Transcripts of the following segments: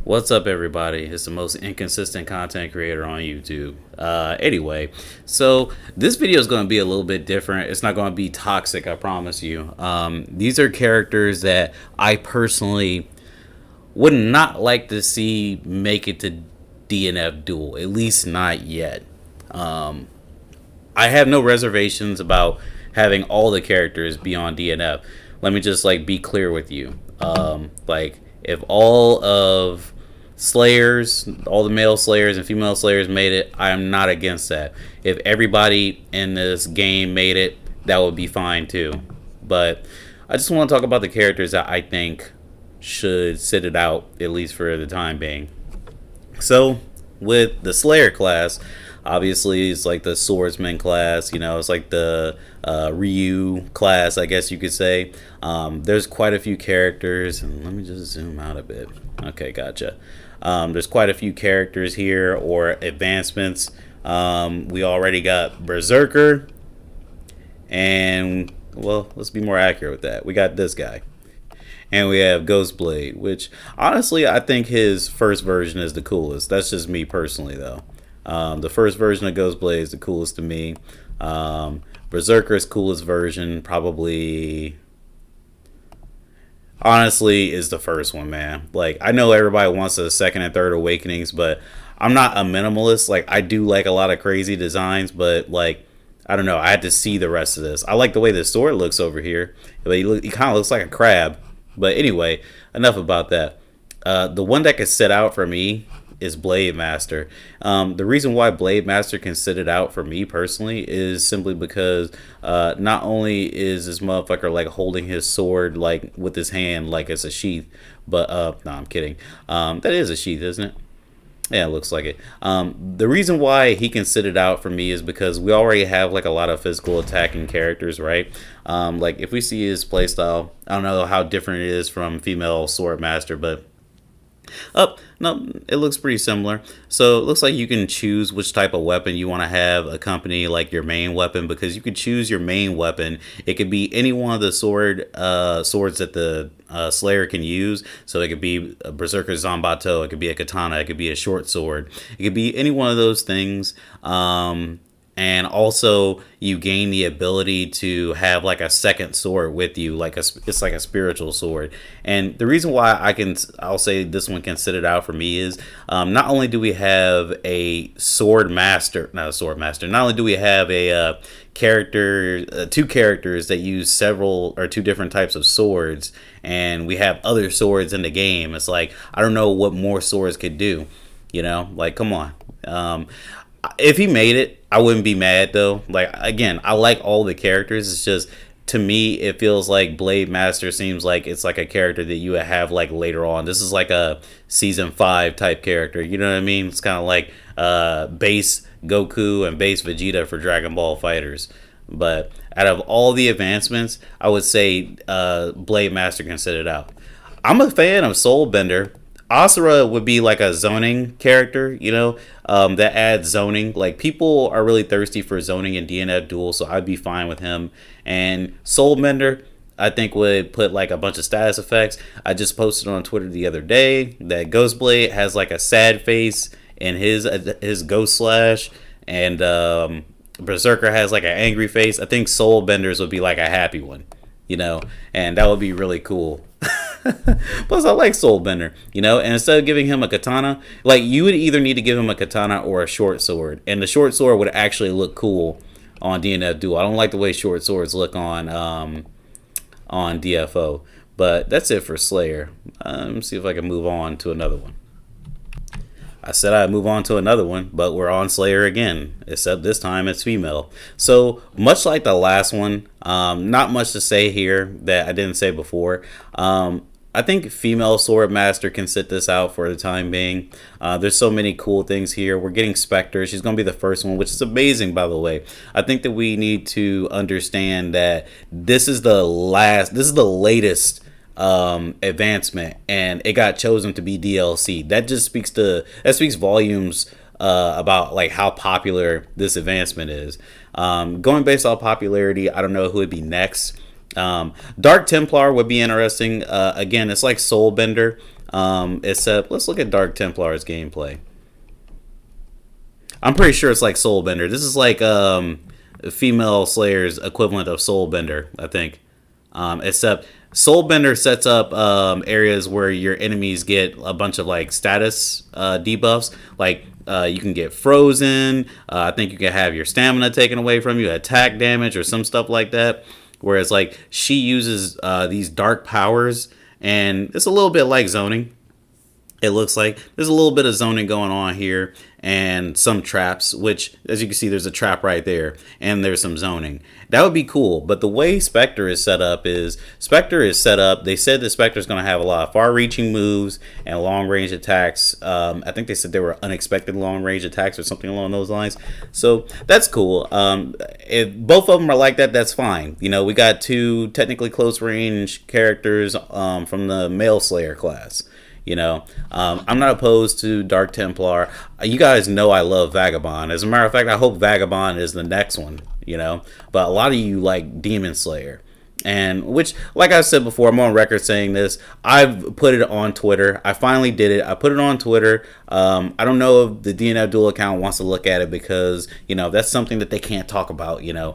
What's up, everybody? It's the most inconsistent content creator on YouTube. Anyway, so this video is going to be a little bit different. It's not going to be toxic, I promise you. These are characters that I personally would not like to see make it to DNF Duel, at least not yet. I have no reservations about having all the characters be on DNF. Let me just be clear with you. If all of Slayers, all the male Slayers and female Slayers made it, I am not against that. If everybody in this game made it, that would be fine too. But I just want to talk about the characters that I think should sit it out, at least for the time being. So, with the Slayer class, obviously it's like the swordsman class, it's like the Ryu class, I guess you could say. There's quite a few characters, and let me just zoom out a bit. Okay, gotcha. There's quite a few characters here, or advancements. We already got Berserker, and, well, let's be more accurate with that. We got this guy. And we have Ghostblade, which honestly I think his first version is the coolest. That's just me personally, though. The first version of Ghostblade is the coolest to me. Berserker's coolest version probably, honestly, is the first one, man. I know everybody wants the second and third awakenings, but I'm not a minimalist. I do like a lot of crazy designs, but I don't know. I had to see the rest of this. I like the way the sword looks over here, but he kind of looks like a crab. But anyway, enough about that. The one that can sit out for me is Blade Master. The reason why Blade Master can sit it out for me personally is simply because not only is this motherfucker holding his sword with his hand like it's a sheath, but no, I'm kidding. That is a sheath, isn't it? Yeah, it looks like it. The reason why he can sit it out for me is because we already have a lot of physical attacking characters, right? If we see his playstyle, I don't know how different it is from female sword master, but no, it looks pretty similar. So it looks like you can choose which type of weapon you want to have accompany your main weapon, because you could choose your main weapon. It could be any one of the swords that the Slayer can use. So it could be a Berserker Zanbato, it could be a katana, it could be a short sword, it could be any one of those things. And also you gain the ability to have a second sword with you, it's like a spiritual sword. And the reason why I'll say this one can sit it out for me is not only do we have a sword master, not a sword master, not only do we have a character, two characters that use several or two different types of swords, and we have other swords in the game. It's I don't know what more swords could do, come on. If he made it, I wouldn't be mad though. Again, I like all the characters. It's just, to me, it feels like Blade Master seems like it's a character that you would have later on. This is a season 5 type character. You know what I mean? It's kind of base Goku and base Vegeta for Dragon Ball Fighters. But out of all the advancements, I would say Blade Master can sit it out. I'm a fan of Soulbender. Asura would be a zoning character, that adds zoning. People are really thirsty for zoning in DNF Duel, so I'd be fine with him. And Soulbender, I think, would put a bunch of status effects. I just posted on Twitter the other day that Ghostblade has a sad face in his Ghost Slash, and Berserker has an angry face. I think Soulbender's would be a happy one, and that would be really cool. Plus, I like Soulbender, and instead of giving him a katana, you would either need to give him a katana or a short sword, and the short sword would actually look cool on DNF Duel. I don't like the way short swords look on DFO, but that's it for Slayer. Let me see if I can move on to another one. I said I'd move on to another one, but we're on Slayer again, except this time it's female. So, much like the last one, not much to say here that I didn't say before. I think female sword master can sit this out for the time being. There's so many cool things here. We're getting Spectre. She's going to be the first one, which is amazing, by the way. I think that we need to understand that this is the latest advancement, and it got chosen to be DLC. That speaks volumes about how popular this advancement is. Going based off popularity, I don't know who would be next. Dark Templar would be interesting. Again, it's like Soulbender. Except, let's look at Dark Templar's gameplay. I'm pretty sure it's like Soulbender. This is like female Slayer's equivalent of Soulbender, I think. Except Soulbender sets up areas where your enemies get a bunch of like status debuffs. Like you can get frozen. I think you can have your stamina taken away from you, attack damage, or some stuff like that. Whereas like she uses these dark powers, and it's a little bit like zoning. It looks like there's a little bit of zoning going on here and some traps, which, as you can see, there's a trap right there, and there's some zoning. That would be cool, but the way Spectre is set up, they said that Spectre is going to have a lot of far-reaching moves and long-range attacks. I think they said they were unexpected long-range attacks or something along those lines. So that's cool. If both of them are like that, that's fine. You know, we got two technically close-range characters from the male Slayer class. You know, I'm not opposed to Dark Templar. You guys know I love Vagabond. As a matter of fact, I hope Vagabond is the next one, you know. But a lot of you like Demon Slayer. And which, like I said before, I'm on record saying this. I've put it on Twitter. I finally did it. I put it on Twitter. I don't know if the DNF Duel account wants to look at it because, you know, that's something that they can't talk about, you know.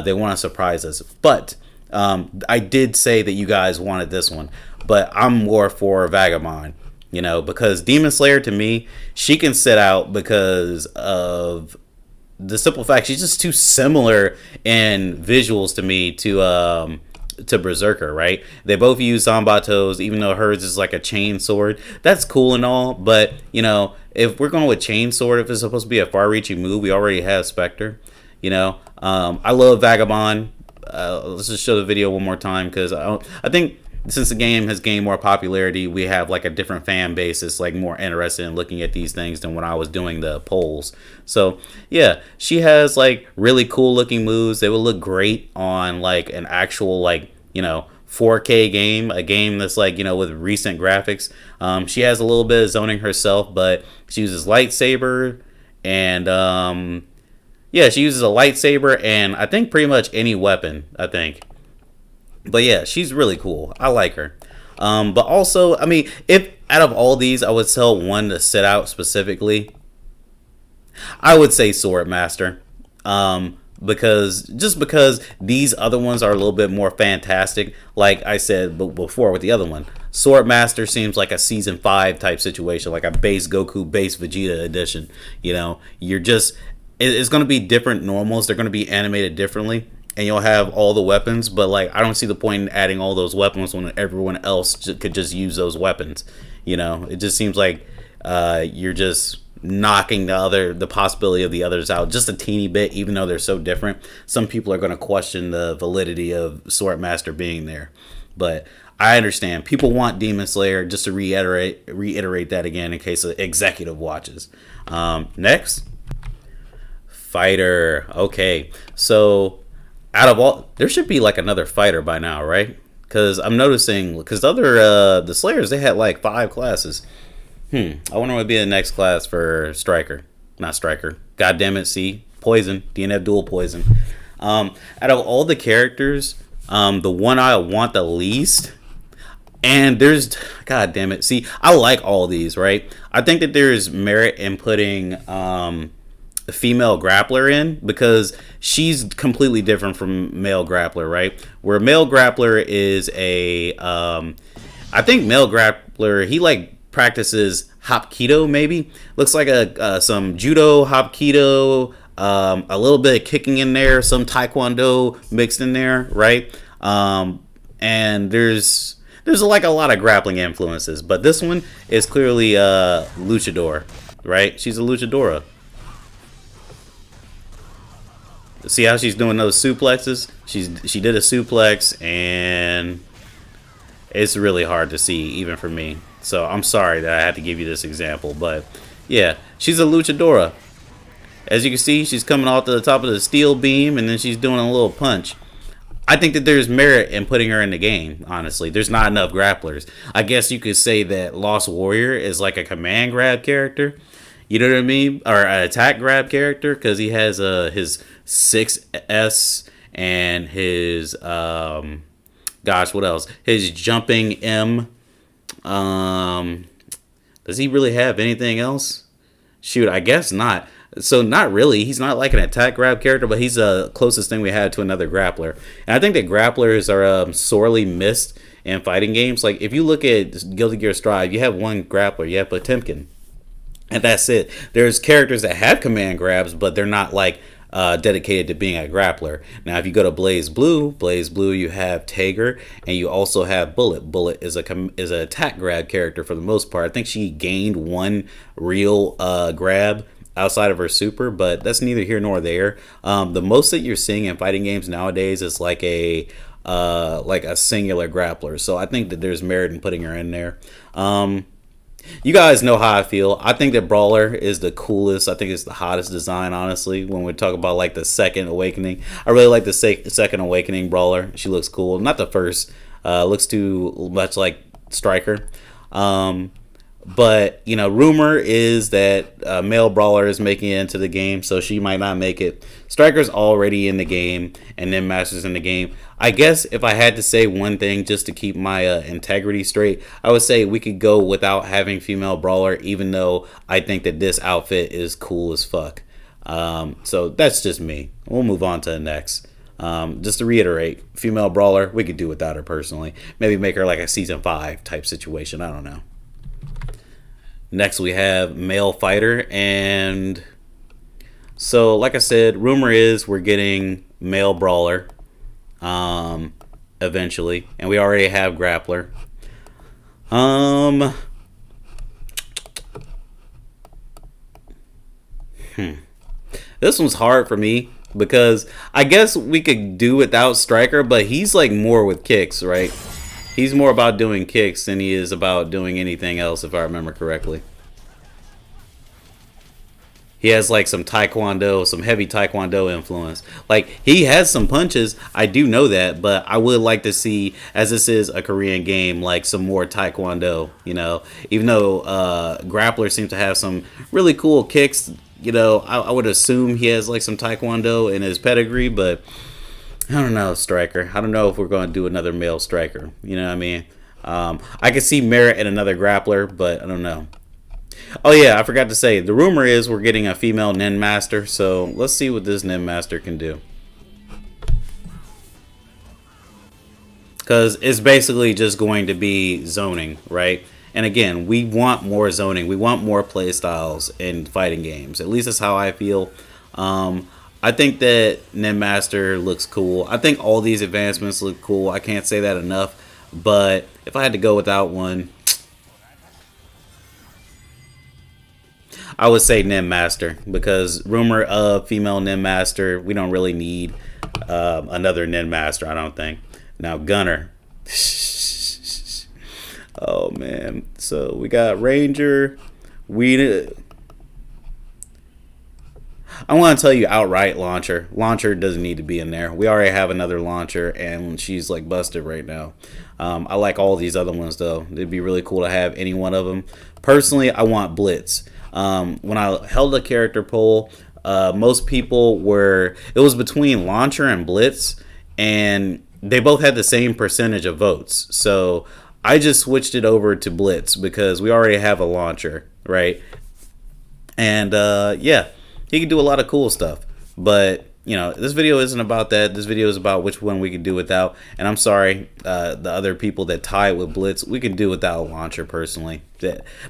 They want to surprise us. But I did say that you guys wanted this one. But I'm more for Vagabond, you know, because Demon Slayer, to me, she can sit out because of the simple fact she's just too similar in visuals to me to Berserker, right? They both use Zanbatos, even though hers is like a chain sword. That's cool and all, but, you know, if we're going with chain sword, if it's supposed to be a far-reaching move, we already have Spectre, you know. I love Vagabond. Let's just show the video one more time because I think since the game has gained more popularity, we have like a different fan base that's like more interested in looking at these things than when I was doing the polls. So yeah, she has like really cool looking moves. They would look great on like an actual like, you know, 4K game, a game that's like, you know, with recent graphics. She has a little bit of zoning herself, but she uses lightsaber and yeah, she uses a lightsaber and I think pretty much any weapon, I think. But yeah, she's really cool. I like her. But also, I mean, if out of all these, I would tell one to sit out specifically, I would say Swordmaster. Because these other ones are a little bit more fantastic. Like I said before with the other one, Swordmaster seems like a season 5 type situation, like a base Goku, base Vegeta edition. You know, it's going to be different normals. They're going to be animated differently. And you'll have all the weapons, but like I don't see the point in adding all those weapons when everyone else could just use those weapons. You know, it just seems like you're just knocking the possibility of the others out just a teeny bit, even though they're so different. Some people are going to question the validity of Swordmaster being there, but I understand people want Demon Slayer. Just to reiterate that again in case the executive watches. Next, Fighter. Okay, so out of all, there should be like another fighter by now, right? Because I'm noticing, because the Slayers, they had like 5 classes. I wonder what would be the next class for Striker. Not Striker. God damn it, see? Poison. DNF Duel Poison. Out of all the characters, the one I want the least, and there's, God damn it, see, I like all these, right? I think that there's merit in putting the female grappler in because she's completely different from male grappler, right? Where male grappler is I think male grappler, he like practices Hapkido, maybe looks like some judo, Hapkido, a little bit of kicking in there, some Taekwondo mixed in there, right? And there's like a lot of grappling influences, but this one is clearly luchador, right? She's a luchadora. See how she's doing those suplexes? She did a suplex, and it's really hard to see, even for me. So I'm sorry that I had to give you this example, but yeah, she's a luchadora. As you can see, she's coming off to the top of the steel beam, and then she's doing a little punch. I think that there's merit in putting her in the game, honestly. There's not enough grapplers. I guess you could say that Lost Warrior is like a command grab character. You know what I mean? Or an attack grab character, because he has his 6S and his, gosh, what else? His jumping M. Um, does he really have anything else? Shoot, I guess not. So not really. He's not like an attack grab character, but he's the closest thing we had to another grappler. And I think that grapplers are sorely missed in fighting games. Like if you look at Guilty Gear Strive, you have one grappler. You have Potemkin, and that's it. There's characters that have command grabs, but they're not like dedicated to being a grappler. Now, if you go to Blaze Blue, you have Tager, and you also have Bullet. Bullet is is an attack grab character for the most part. I think she gained one real grab outside of her super, but that's neither here nor there. The most that you're seeing in fighting games nowadays is like a singular grappler. So I think that there's merit in putting her in there. You guys know how I feel. I think that Brawler is the coolest. I think it's the hottest design, honestly, when we talk about like the second awakening. I really like the second awakening Brawler. She looks cool. Not the first. Looks too much like Striker. But, you know, rumor is that male Brawler is making it into the game, so she might not make it. Striker's already in the game, and then Master's in the game. I guess if I had to say one thing just to keep my integrity straight, I would say we could go without having female Brawler, even though I think that this outfit is cool as fuck. So that's just me. We'll move on to the next. Just to reiterate, female Brawler, we could do without her personally. Maybe make her like a Season 5 type situation. I don't know. Next we have male fighter, and so like I said, rumor is we're getting male Brawler eventually, and we already have grappler. This one's hard for me because I guess we could do without Striker, but he's like more with kicks, right? He's more about doing kicks than he is about doing anything else, if I remember correctly. He has like some taekwondo, some heavy taekwondo influence. Like he has some punches, I do know that, but I would like to see, as this is a Korean game, like some more taekwondo, you know. Even though Grappler seems to have some really cool kicks, you know, I would assume he has like some taekwondo in his pedigree, but I don't know, Striker. I don't know if we're going to do another male Striker. You know what I mean? I could see merit in another grappler, but I don't know. Oh yeah, I forgot to say, the rumor is we're getting a female Nin Master, so let's see what this Nin Master can do. Because it's basically just going to be zoning, right? And again, we want more zoning. We want more play styles in fighting games. At least that's how I feel. I think that Nin Master looks cool. I think all these advancements look cool. I can't say that enough. But if I had to go without one, I would say Nin Master. Because rumor of female Nin Master, we don't really need another Nin Master, I don't think. Now, Gunner. Oh, man. So, we got Ranger. I want to tell you outright Launcher. Launcher doesn't need to be in there. We already have another Launcher, and she's like busted right now. I like all these other ones, though. It'd be really cool to have any one of them. Personally, I want Blitz. When I held a character poll, most people were... It was between Launcher and Blitz, and they both had the same percentage of votes. So I just switched it over to Blitz because we already have a Launcher, right? And, yeah. He can do a lot of cool stuff, but you know, this video isn't about that. This video is about which one we can do without. And I'm sorry, the other people that tie it with Blitz, we can do without a Launcher personally.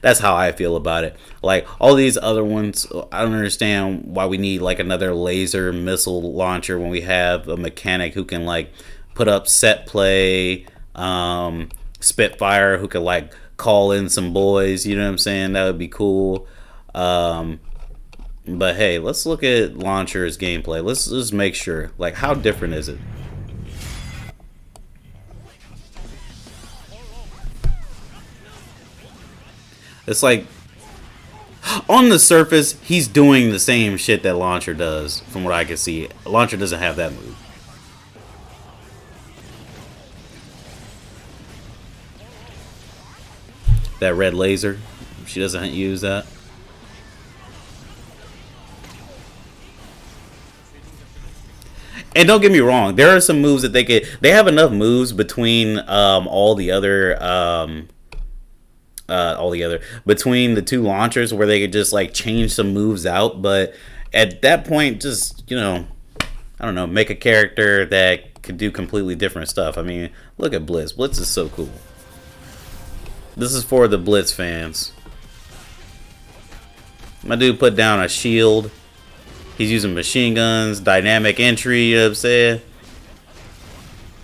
That's how I feel about it. Like all these other ones, I don't understand why we need like another laser missile launcher when we have a mechanic who can like put up set play, Spitfire who can like call in some boys. You know what I'm saying? That would be cool. But hey, let's look at Launcher's gameplay. Let's just make sure. Like, how different is it? It's like, on the surface, he's doing the same shit that Launcher does, from what I can see. Launcher doesn't have that move. That red laser, she doesn't use that. And don't get me wrong, there are some moves that they have enough moves between all the other altogether between the two launchers where they could just like change some moves out. But at that point, just I don't know, make a character that could do completely different stuff. I mean, look at Blitz. Blitz is so cool. This is for the Blitz fans. My dude put down a shield. He's using machine guns, dynamic entry, you know what I'm saying?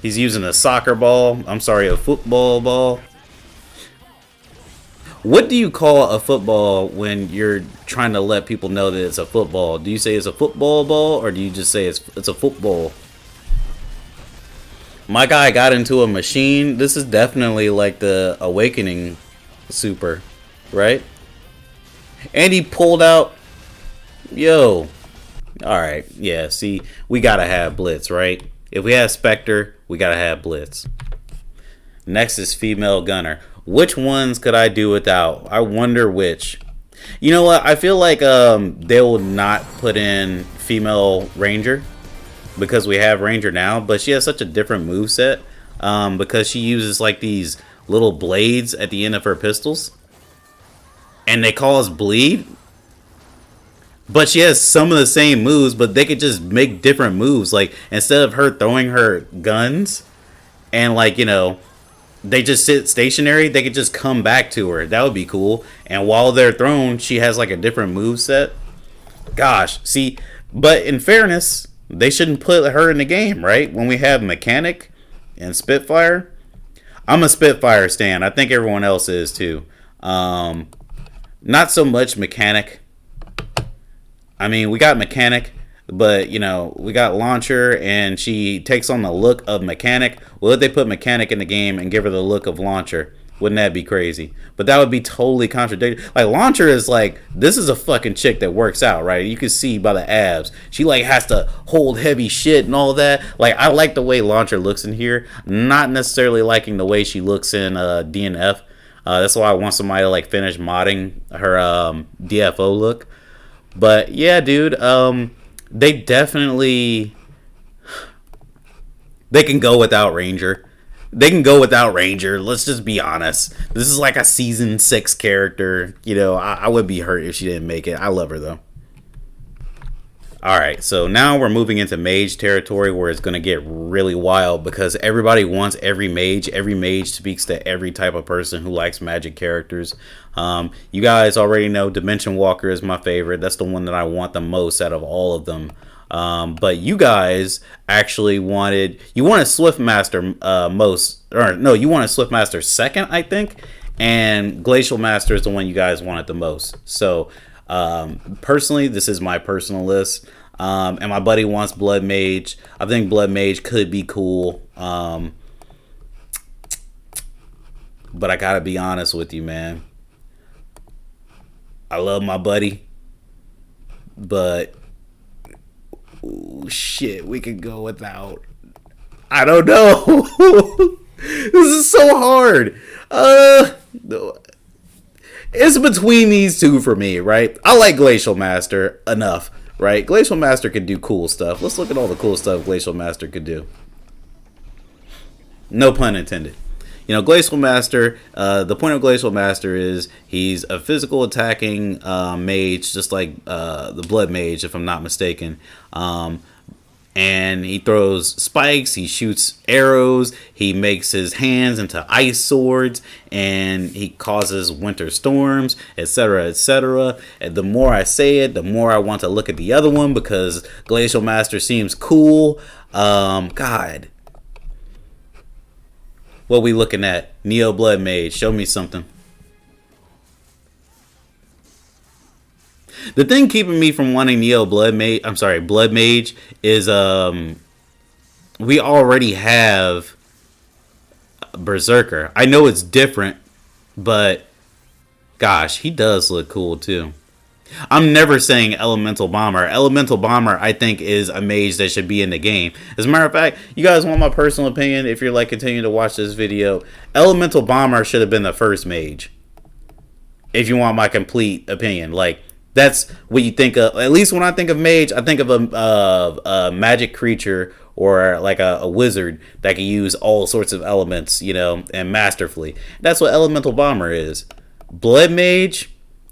He's using a soccer ball. I'm sorry, a football ball. What do you call a football when you're trying to let people know that it's a football? Do you say it's a football ball, or do you just say it's a football? My guy got into a machine. This is definitely like the Awakening super, right? And he pulled out, yo. Alright, yeah, see, we gotta have Blitz, right? If we have Spectre, we gotta have Blitz. Next is Female Gunner. Which ones could I do without? I wonder which. You know what? I feel like they will not put in Female Ranger because we have Ranger now, but she has such a different moveset because she uses like these little blades at the end of her pistols. And they cause bleed. But she has some of the same moves, but they could just make different moves. Like, instead of her throwing her guns and, like, they just sit stationary, they could just come back to her. That would be cool. And while they're thrown, she has, like, a different move set. Gosh, see, but in fairness, they shouldn't put her in the game, right? When we have Mechanic and Spitfire. I'm a Spitfire stan. I think everyone else is, too. Not so much Mechanic. I mean, we got Mechanic, but, we got Launcher, and she takes on the look of Mechanic. Well, if they put Mechanic in the game and give her the look of Launcher, wouldn't that be crazy? But that would be totally contradictory. Like, Launcher is like, this is a fucking chick that works out, right? You can see by the abs. She, like, has to hold heavy shit and all that. Like, I like the way Launcher looks in here. Not necessarily liking the way she looks in DNF. That's why I want somebody to, like, finish modding her DFO look. But yeah, dude, they definitely, they can go without Ranger. They can go without Ranger. Let's just be honest. This is like a season 6 character. I would be hurt if she didn't make it. I love her though. Alright, so now we're moving into mage territory where it's going to get really wild because everybody wants every mage. Every mage speaks to every type of person who likes magic characters. You guys already know Dimension Walker is my favorite. That's the one that I want the most out of all of them. But you guys actually you wanted Swiftmaster you wanted Swiftmaster second, I think. And Glacial Master is the one you guys wanted the most. So personally, this is my personal list. And my buddy wants Blood Mage. I think Blood Mage could be cool. But I gotta be honest with you, man. I love my buddy, but shit, we could go without. I don't know. This is so hard. It's between these two for me, right? I like Glacial Master enough, right? Glacial Master can do cool stuff. Let's look at all the cool stuff Glacial Master could do. No pun intended. Glacial Master, the point of Glacial Master is he's a physical attacking mage, just like the Blood Mage, if I'm not mistaken. And he throws spikes, he shoots arrows, he makes his hands into ice swords, and he causes winter storms, etc., etc. And the more I say it, the more I want to look at the other one because Glacial Master seems cool. God. What we looking at? Neo Blood Mage. Show me something. The thing keeping me from wanting Blood Mage is we already have Berserker. I know it's different, but gosh, he does look cool too. I'm never saying Elemental Bomber. Elemental Bomber, I think, is a mage that should be in the game. As a matter of fact, you guys want my personal opinion? If you're like continuing to watch this video, Elemental Bomber should have been the first mage. If you want my complete opinion, like that's what you think of. At least when I think of mage, I think of a magic creature or like a wizard that can use all sorts of elements, and masterfully. That's what Elemental Bomber is. Blood Mage,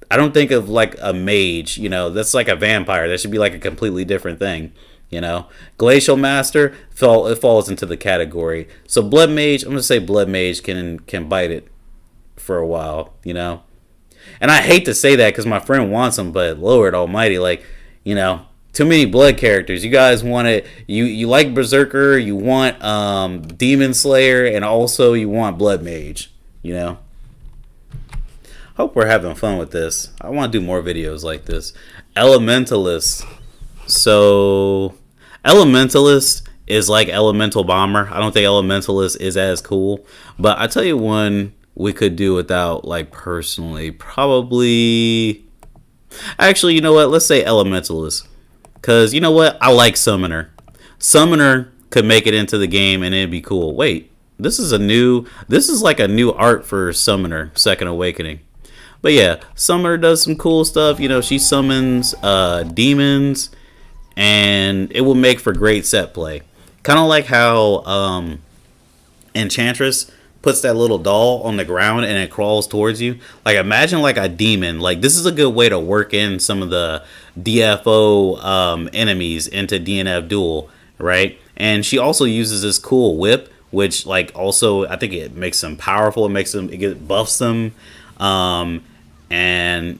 I don't think of like a mage, you know, that's like a vampire. That should be like a completely different thing, you know. Glacial Master, it falls into the category. So Blood Mage, I'm gonna say Blood Mage can bite it for a while, you know. And I hate to say that because my friend wants them, but Lord Almighty, like, you know, too many blood characters. You guys want it. You like Berserker, you want Demon Slayer, and also you want Blood Mage. You know. Hope we're having fun with this. I want to do more videos like this. Elementalist. So, Elementalist is like Elemental Bomber. I don't think Elementalist is as cool, but I tell you one we could do without, like, personally, probably. Actually, you know what? Let's say Elementalist. Because, you know what? I like Summoner. Summoner could make it into the game and it'd be cool. Wait, this is like a new art for Summoner, Second Awakening. But yeah, Summoner does some cool stuff. You know, she summons demons and it will make for great set play. Kind of like how Enchantress puts that little doll on the ground and it crawls towards you. Like, imagine like a demon. Like, this is a good way to work in some of the DFO enemies into DNF Duel, right? And she also uses this cool whip, which, like, also I think it makes them powerful. It buffs them, and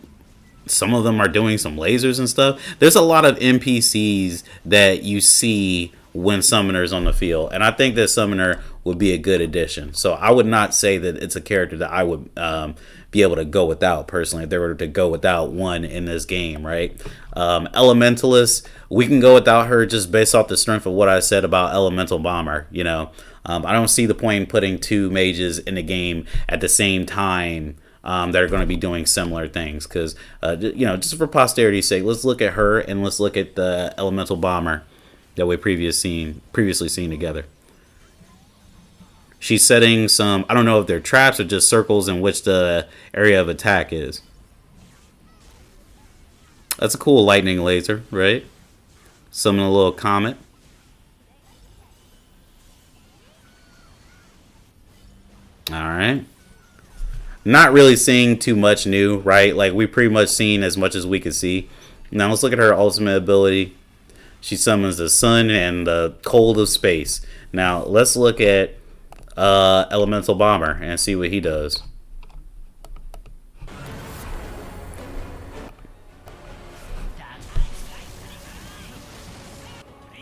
some of them are doing some lasers and stuff. There's a lot of NPCs that you see when Summoner's on the field, and I think that Summoner would be a good addition. So I would not say that it's a character that I would be able to go without personally if they were to go without one in this game, right? Elementalist, we can go without her just based off the strength of what I said about Elemental Bomber. You know, I don't see the point in putting two mages in the game at the same time that are going to be doing similar things, because you know, just for posterity's sake, let's look at her and let's look at the Elemental Bomber that we previously seen together. She's setting some, I don't know if they're traps or just circles in which the area of attack is. That's a cool lightning laser, right? Summon a little comet. Alright. Not really seeing too much new, right? Like, we pretty much seen as much as we could see. Now let's look at her ultimate ability. She summons the sun and the cold of space. Now let's look at Elemental Bomber and see what he does.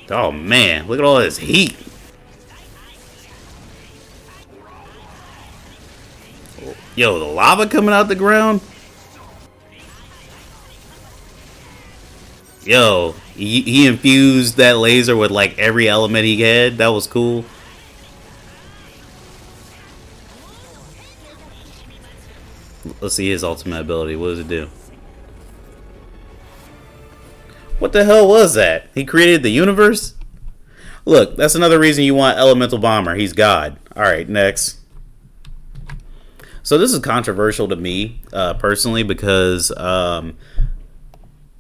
Oh man, look at all this heat. Yo, the lava coming out the ground. Yo, he infused that laser with like every element he had. That was cool. Let's see his ultimate ability. What does it do? What the hell was that? He created the universe? Look, that's another reason you want Elemental Bomber. He's God. Alright, next. So this is controversial to me, personally, because,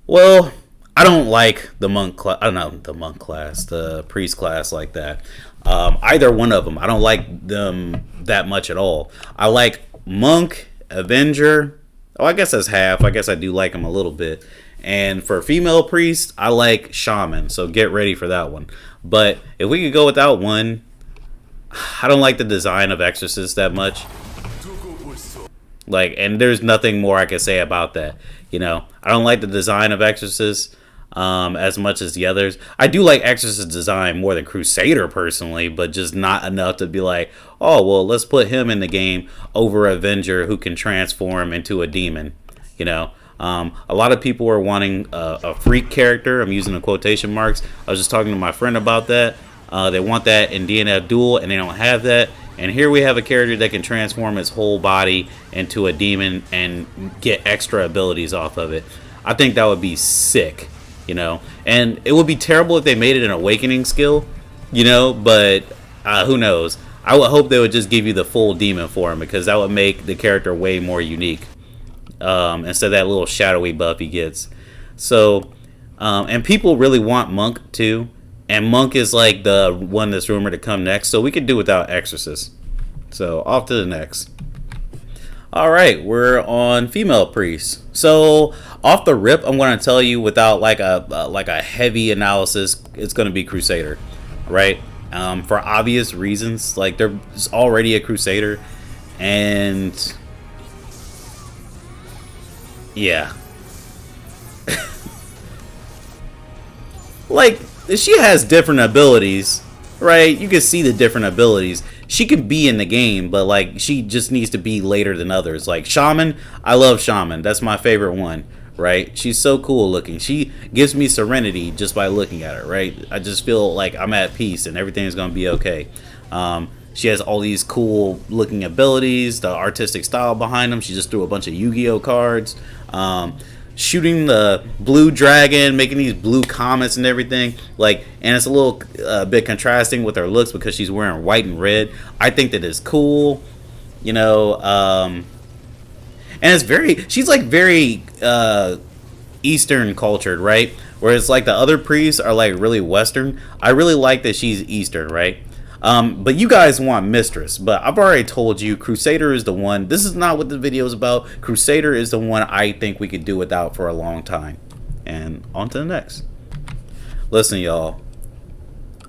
well, I don't like the monk class. I don't know, the monk class, the priest class like that. Either one of them. I don't like them that much at all. I like monk, Avenger. Oh, I guess that's half. I guess I do like them a little bit. And for female priest, I like shaman. So get ready for that one. But if we could go without one, I don't like the design of exorcist that much. Like, and there's nothing more I can say about that. You know, I don't like the design of exorcist as much as the others. I do like exorcist design more than Crusader personally, but just not enough to be like, oh, well, let's put him in the game over Avenger who can transform into a demon. You know, a lot of people are wanting a freak character. I'm using the quotation marks. I was just talking to my friend about that. They want that in DNF Duel, and they don't have that. And here we have a character that can transform its whole body into a demon and get extra abilities off of it. I think that would be sick, you know. And it would be terrible if they made it an awakening skill, you know, but who knows. I would hope they would just give you the full demon form, because that would make the character way more unique instead of that little shadowy buff he gets. So, and people really want Monk too. And Monk is like the one that's rumored to come next. So we could do without Exorcist. So off to the next. All right, we're on female priests. So off the rip, I'm going to tell you without like a heavy analysis, it's going to be Crusader, right? For obvious reasons, like there's already a Crusader, and yeah, like she has different abilities, right? You can see the different abilities. She can be in the game, but like she just needs to be later than others. Like Shaman, I love Shaman. That's my favorite one, right? She's so cool looking. She gives me serenity just by looking at her, right? I just feel like I'm at peace and everything's gonna be okay. She has all these cool looking abilities, the artistic style behind them. She just threw a bunch of Yu-Gi-Oh cards. Shooting the blue dragon, making these blue comets and everything, like, and it's a little bit contrasting with her looks because she's wearing white and red. I think that is cool, you know. And it's she's like very Eastern cultured, right? Whereas like the other priests are like really Western. I really like that she's Eastern, right? But you guys want Mistress, but I've already told you Crusader is the one. This is not what the video is about. Crusader is the one I think we could do without for a long time. And on to the next. Listen, y'all.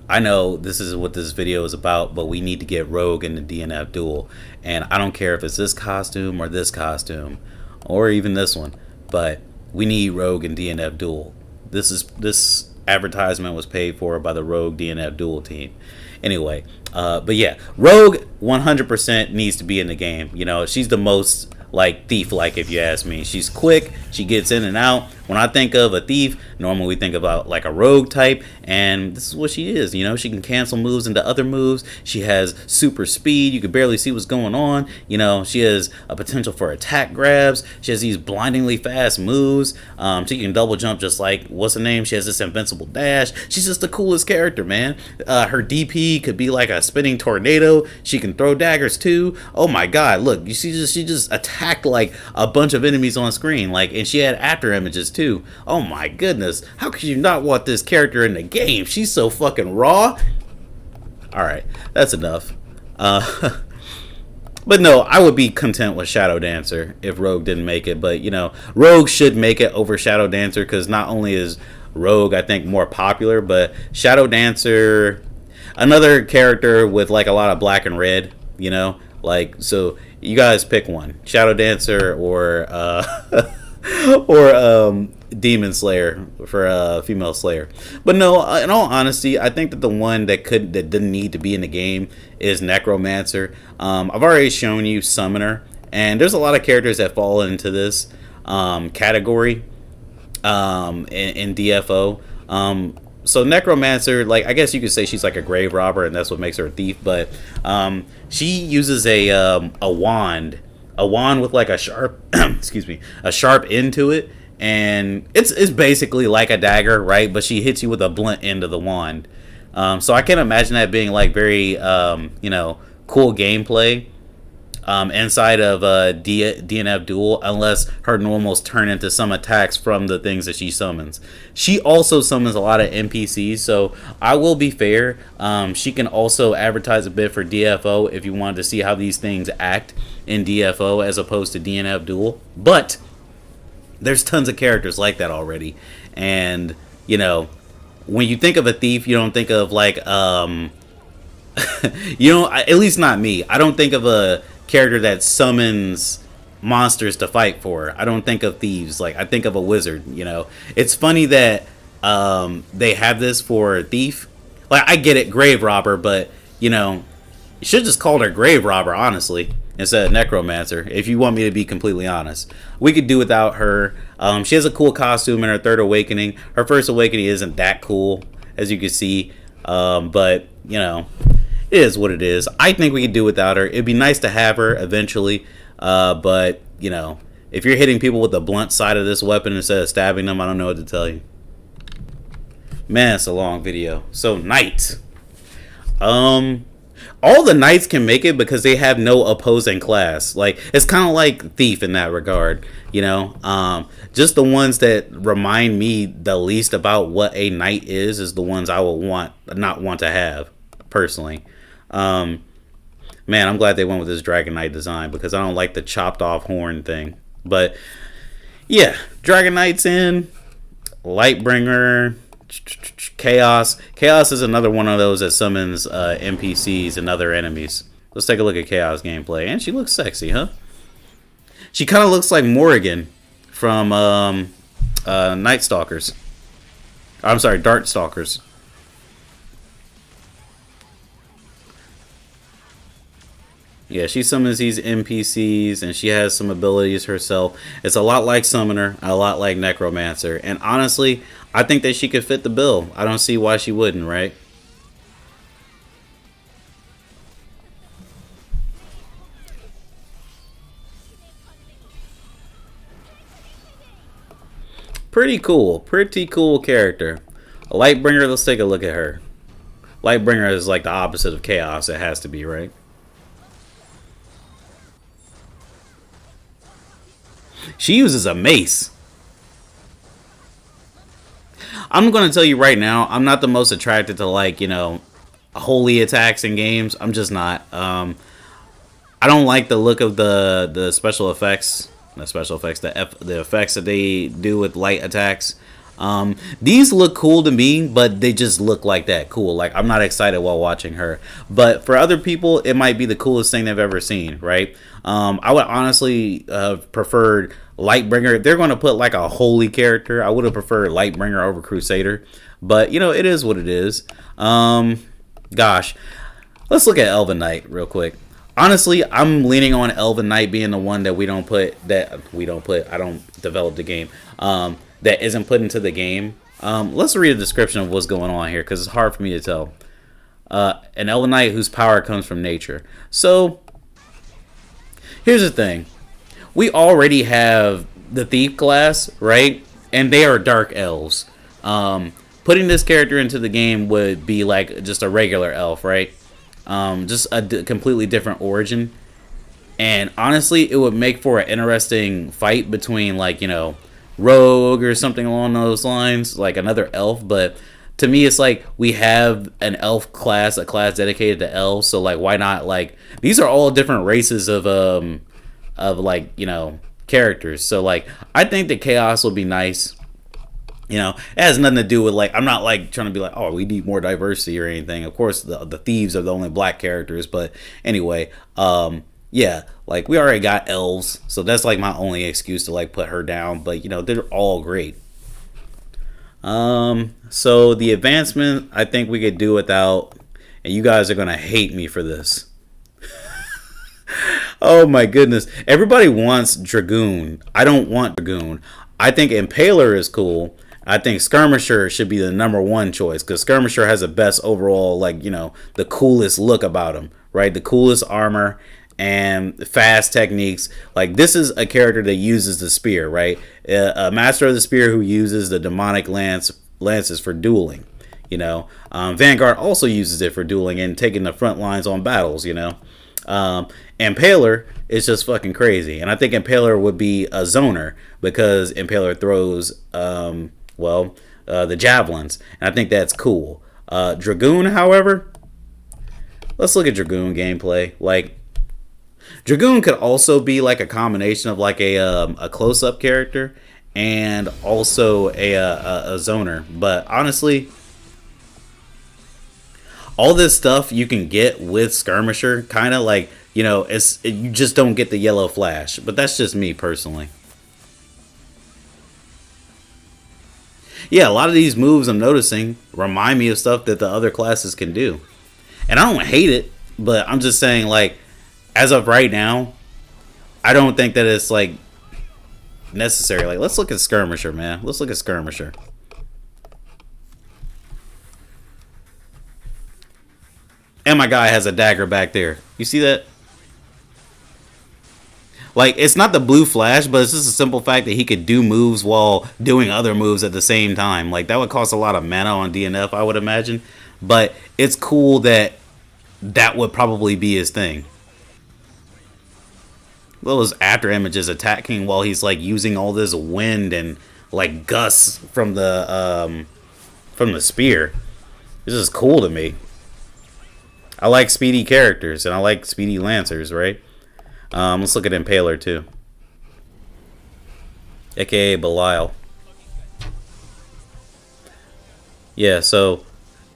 I know this is what this video is about, but we need to get Rogue in the DNF Duel. And I don't care if it's this costume or this costume, or even this one, but we need Rogue in DNF Duel. This advertisement was paid for by the Rogue DNF Duel team. Anyway, but yeah, Rogue 100% needs to be in the game. You know, she's the most like thief-like, if you ask me. She's quick. She gets in and out. When I think of a thief, normally we think about like a rogue type, and this is what she is. You know, she can cancel moves into other moves. She has super speed. You can barely see what's going on. You know, she has a potential for attack grabs. She has these blindingly fast moves. She can double jump just like, what's her name? She has this invincible dash. She's just the coolest character, man. Her DP could be like a spinning tornado. She can throw daggers too. Oh my god, look, you see, she just attacked like a bunch of enemies on screen, like, and she had after images too. Oh my goodness, how could you not want this character in the game? She's so fucking raw. All right, that's enough. But no, I would be content with Shadow Dancer if Rogue didn't make it. But you know, Rogue should make it over Shadow Dancer because not only is Rogue, I think, more popular, but Shadow Dancer, another character with like a lot of black and red. You know, like, so you guys pick one: Shadow Dancer or or Demon Slayer for female Slayer. But no, in all honesty, I think that the one that didn't need to be in the game is Necromancer. I've already shown you Summoner, and there's a lot of characters that fall into this category in DFO. So Necromancer, like, I guess you could say she's like a grave robber, and that's what makes her a thief. But she uses a wand with like a sharp, excuse me, a sharp end to it, and it's basically like a dagger, right? But she hits you with a blunt end of the wand. So I can imagine that being like very, you know, cool gameplay inside of DNF Duel, unless her normals turn into some attacks from the things that she summons. She also summons a lot of NPCs, so I will be fair. She can also advertise a bit for DFO if you wanted to see how these things act in DFO as opposed to DNF Duel. But there's tons of characters like that already, and you know, when you think of a thief, you don't think of like you know, at least not me. I don't think of a character that summons monsters to fight for. I don't think of thieves. Like, I think of a wizard. You know, it's funny that they have this for thief. Like, I get it, grave robber, but you know, you should just call her grave robber, honestly, instead of necromancer. If you want me to be completely honest, we could do without her. She has a cool costume in her third awakening. Her first awakening isn't that cool, as you can see, but you know, it is what it is. I think we could do without her. It'd be nice to have her eventually, but you know, if you're hitting people with the blunt side of this weapon instead of stabbing them, I don't know what to tell you. Man, it's a long video. So knights, all the knights can make it because they have no opposing class. Like, it's kind of like thief in that regard, you know. Just the ones that remind me the least about what a knight is the ones I will not want to have personally. Man, I'm glad they went with this Dragon Knight design because I don't like the chopped off horn thing. But yeah, Dragon Knight's in. Lightbringer, Chaos. Chaos is another one of those that summons NPCs and other enemies. Let's take a look at Chaos gameplay. And she looks sexy, huh? She kind of looks like Morrigan from Night Stalkers. I'm sorry, Dart Stalkers. Yeah, she summons these NPCs and she has some abilities herself. It's a lot like Summoner, a lot like Necromancer. And honestly, I think that she could fit the bill. I don't see why she wouldn't, right? Pretty cool. Pretty cool character. A Lightbringer, let's take a look at her. Lightbringer is like the opposite of Chaos. It has to be, right? She uses a mace. I'm going to tell you right now, I'm not the most attracted to, like, you know, holy attacks in games. I'm just not. I don't like the look of the special effects. Not special effects, the effects that they do with light attacks. These look cool to me, but they just look like that cool. Like, I'm not excited while watching her. But for other people, it might be the coolest thing they've ever seen, right? I would honestly have preferred Lightbringer. If they're going to put like a holy character, I would have preferred Lightbringer over Crusader. But, you know, it is what it is. Gosh, let's look at Elven Knight real quick. Honestly, I'm leaning on Elven Knight being the one that I don't develop the game. That isn't put into the game. Let's read a description of what's going on here because it's hard for me to tell. An Elven Knight whose power comes from nature. So, here's the thing. We already have the Thief class, right? And they are dark elves. Putting this character into the game would be like just a regular elf, right? Just a completely different origin. And honestly, it would make for an interesting fight between, like, you know, Rogue or something along those lines, like another elf. But to me, it's like we have an elf class, a class dedicated to elves. So, like, why not? Like, these are all different races of like, you know, characters. So, like, I think that Chaos will be nice. You know, it has nothing to do with, like, I'm not like trying to be like, oh, we need more diversity or anything. Of course, the thieves are the only black characters. But anyway, yeah, like, we already got elves, so that's like my only excuse to like put her down. But, you know, they're all great. So the advancement, I think we could do without, and you guys are gonna hate me for this. Oh my goodness, everybody wants Dragoon. I don't want Dragoon. I think Impaler is cool. I think Skirmisher should be the #1 choice because Skirmisher has the best overall, like, you know, the coolest look about him, right? The coolest armor and fast techniques. Like, this is a character that uses the spear, right? A master of the spear who uses the demonic lances for dueling. You know, Vanguard also uses it for dueling and taking the front lines on battles. You know, Impaler is just fucking crazy, and I think Impaler would be a zoner because Impaler throws the javelins, and I think that's cool. Dragoon, however, let's look at Dragoon gameplay. Like, Dragoon could also be like a combination of like a close-up character and also a zoner. But honestly, all this stuff you can get with Skirmisher, kind of like, you know, you just don't get the yellow flash. But that's just me personally. Yeah, a lot of these moves I'm noticing remind me of stuff that the other classes can do. And I don't hate it, but I'm just saying, like, as of right now, I don't think that it's, like, necessary. Like, let's look at Skirmisher, man. Let's look at Skirmisher. And my guy has a dagger back there. You see that? Like, it's not the blue flash, but it's just a simple fact that he could do moves while doing other moves at the same time. Like, that would cost a lot of mana on DNF, I would imagine. But it's cool that that would probably be his thing. Those after images attacking while he's, like, using all this wind and, like, gusts from the spear. This is cool to me. I like speedy characters and I like speedy lancers, right? Let's look at Impaler too, aka Belial. Yeah, so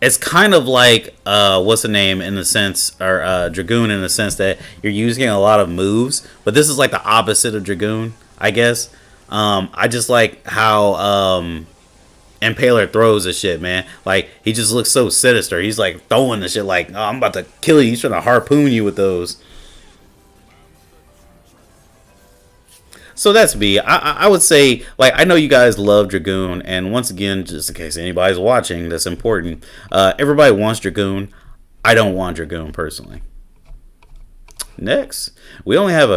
it's kind of like what's the name in the sense, or Dragoon in the sense that you're using a lot of moves, but this is like the opposite of Dragoon, I guess. I just like how Impaler throws the shit, man. Like he just looks so sinister. He's like throwing the shit like, oh, I'm about to kill you. He's trying to harpoon you with those. So that's me. I would say, like, I know you guys love Dragoon, and once again, just in case anybody's watching, that's important. Everybody wants Dragoon. I don't want Dragoon personally. Next, we only have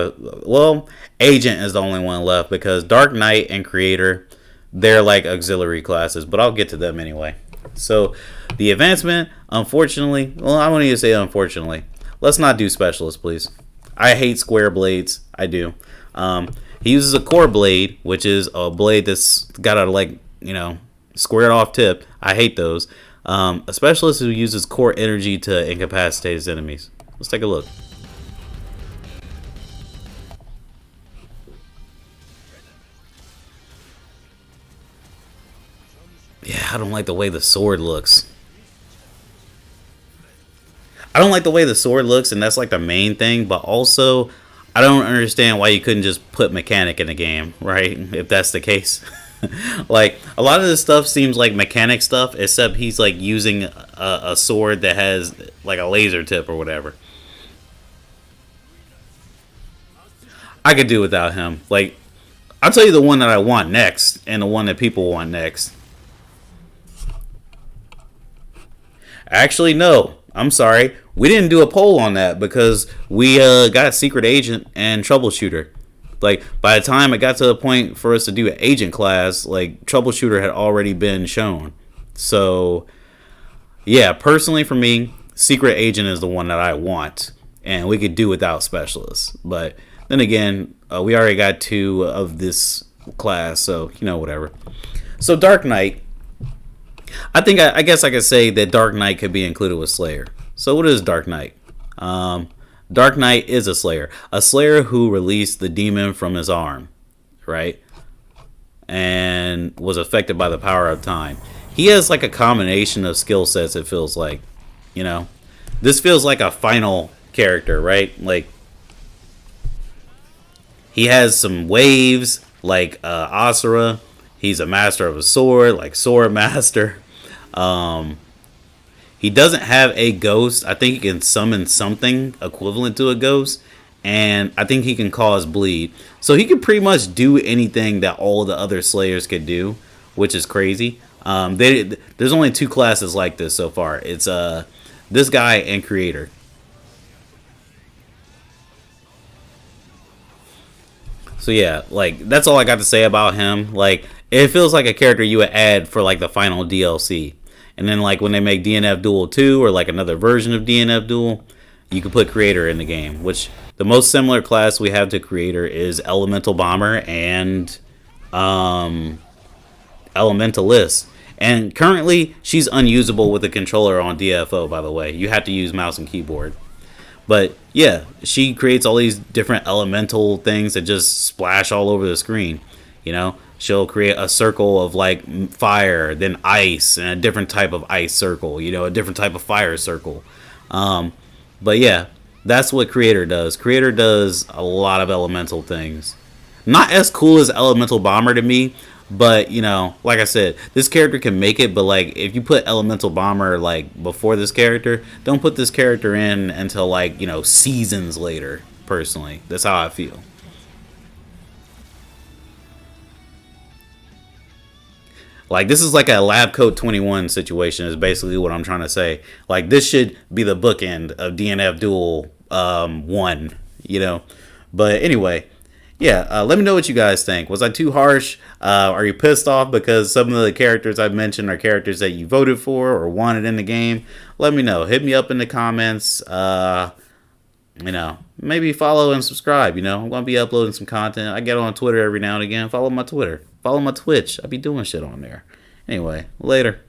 Agent is the only one left because Dark Knight and Creator, they're like auxiliary classes, but I'll get to them anyway. So the advancement, unfortunately, well, I won't even say unfortunately. Let's not do specialist, please. I hate square blades. I do. He uses a core blade, which is a blade that's got a squared off tip. I hate those. A specialist who uses core energy to incapacitate his enemies. Let's take a look. Yeah, I don't like the way the sword looks. I don't like the way the sword looks, and that's like the main thing. But also, I don't understand why you couldn't just put mechanic in the game, right? If that's the case. Like, a lot of this stuff seems like mechanic stuff, except he's like using a sword that has like a laser tip or whatever. I could do without him. Like, I'll tell you the one that I want next, and the one that people want next. Actually, no. I'm sorry. We didn't do a poll on that because we got Secret Agent and Troubleshooter. Like, by the time it got to the point for us to do an agent class, like, Troubleshooter had already been shown. So, yeah, personally for me, Secret Agent is the one that I want. And we could do without Specialists. But then again, we already got two of this class, so, whatever. So, Dark Knight. I guess I could say that Dark Knight could be included with Slayer. So what is Dark Knight? Dark Knight is a Slayer who released the demon from his arm, right? And was affected by the power of time. He has like a combination of skill sets. It feels like, this feels like a final character, right? Like he has some waves, like Asura. He's a master of a sword, like Sword Master. He doesn't have a ghost. I think he can summon something equivalent to a ghost. And I think he can cause bleed. So he can pretty much do anything that all the other Slayers could do, which is crazy. There's only two classes like this so far. It's this guy and Creator. So yeah, like that's all I got to say about him. Like it feels like a character you would add for like the final DLC. And then like when they make DNF Duel 2 or like another version of DNF Duel, you can put Creator in the game, which the most similar class we have to Creator is Elemental Bomber and Elementalist. And currently she's unusable with the controller on DFO, by the way. You have to use mouse and keyboard. But yeah, she creates all these different elemental things that just splash all over the screen. She'll create a circle of like fire, then ice, and a different type of ice circle. A different type of fire circle. But yeah, that's what Creator does. Creator does a lot of elemental things. Not as cool as Elemental Bomber to me, but like I said, this character can make it. But like, if you put Elemental Bomber like before this character, don't put this character in until like seasons later. Personally, that's how I feel. Like this is like a Lab Coat 21 situation is basically what I'm trying to say. Like this should be the bookend of DNF Duel 1, But anyway, yeah, let me know what you guys think. Was I too harsh? Are you pissed off because some of the characters I've mentioned are characters that you voted for or wanted in the game? Let me know. Hit me up in the comments. Maybe follow and subscribe. I'm going to be uploading some content. I get on Twitter every now and again. Follow my Twitter. Follow my Twitch. I be doing shit on there. Anyway, later.